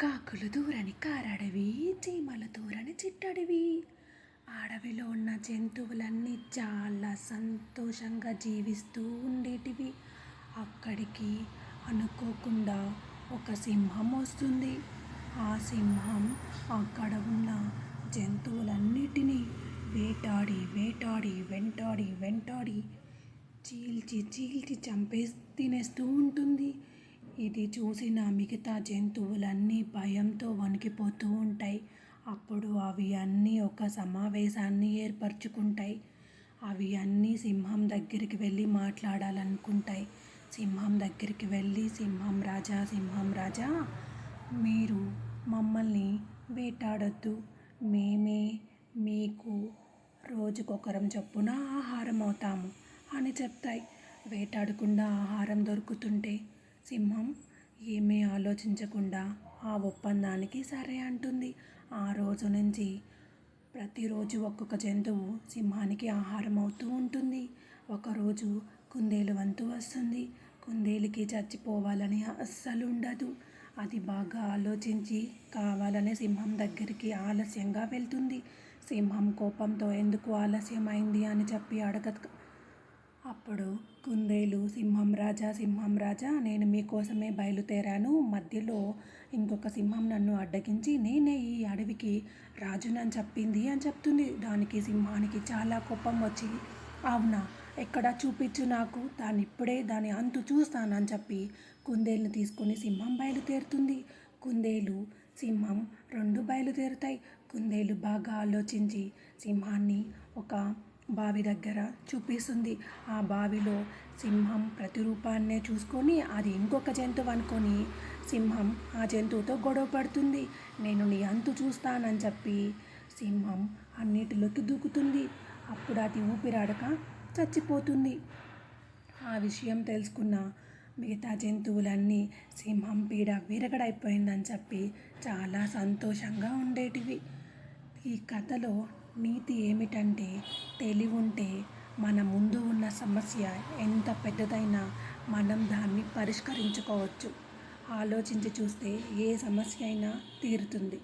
కాకులు దూరని కారడవి, చీమలు దూరని చిట్టడవి. అడవిలో ఉన్న జంతువులన్నీ చాలా సంతోషంగా జీవిస్తూ ఉండేటివి. అక్కడికి అనుకోకుండా ఒక సింహం వస్తుంది. ఆ సింహం అక్కడ ఉన్న జంతువులన్నిటినీ వేటాడి వేటాడి వెంటాడి వెంటాడి చీల్చి చీల్చి చంపేసి తినేస్తూ ఉంటుంది. ఇది చూసిన మిగతా జంతువులన్నీ భయంతో వణికిపోతూ ఉంటాయి. అప్పుడు అవి అన్నీ ఒక సమావేశాన్ని ఏర్పరచుకుంటాయి. అవి అన్నీ సింహం దగ్గరికి వెళ్ళి మాట్లాడాలనుకుంటాయి. సింహం దగ్గరికి వెళ్ళి, సింహం రాజా, మీరు మమ్మల్ని వేటాడొద్దు. మేమే మీకు రోజుకొకరం చొప్పున ఆహారం అవుతాము అని చెప్తాయి. వేటాడకుండా ఆహారం దొరుకుతుంటే సింహం ఏమీ ఆలోచించకుండా ఆ ఒప్పందానికి సరే అంటుంది. ఆ రోజు నుంచి ప్రతిరోజు ఒక్కొక్క జంతువు సింహానికి ఆహారం అవుతూ ఉంటుంది. ఒకరోజు కుందేలు వంతు వస్తుంది. కుందేలుకి చచ్చిపోవాలని అస్సలు ఉండదు. అది బాగా ఆలోచించి కావాలనే సింహం దగ్గరికి ఆలస్యంగా వెళ్తుంది. సింహం కోపంతో ఎందుకు ఆలస్యమైంది అని చెప్పి అడగదు. అప్పుడు కుందేలు సింహం రాజా, నేను మీకోసమే బయలుదేరాను. మధ్యలో ఇంకొక సింహం నన్ను అడ్డగించి నేనే ఈ అడవికి రాజునని చెప్పింది అని చెప్తుంది. దానికి సింహానికి చాలా కోపం వచ్చి, అవునా, ఎక్కడ చూపించు నాకు, ఇప్పుడే దాని అంతు చూస్తానని చెప్పి కుందేలుని తీసుకొని సింహం బయలుదేరుతుంది. కుందేలు సింహం రెండు బయలుదేరుతాయి. కుందేలు బాగా ఆలోచించి సింహాన్ని ఒక బావి దగ్గర చూపిస్తుంది. ఆ బావిలో సింహం ప్రతిరూపాన్నే చూసుకొని అది ఇంకొక జంతువు అనుకొని సింహం ఆ జంతువుతో గొడవ పడుతుంది. నేను నీ అంతు చూస్తానని చెప్పి సింహం అన్నిటిలోకి దూకుతుంది. అప్పుడు అది ఊపిరాడక చచ్చిపోతుంది. ఆ విషయం తెలుసుకున్న మిగతా జంతువులన్నీ సింహం పీడ విరగడైపోయిందని చెప్పి చాలా సంతోషంగా ఉండేటివి. ఈ కథలో నీతి ఏమిటంటే, తెలివి ఉంటే మన ముందు ఉన్న సమస్య ఎంత పెద్దదైనా మనం దాన్ని పరిష్కరించుకోవచ్చు. ఆలోచించి చూస్తే ఏ సమస్య అయినా తీరుతుంది.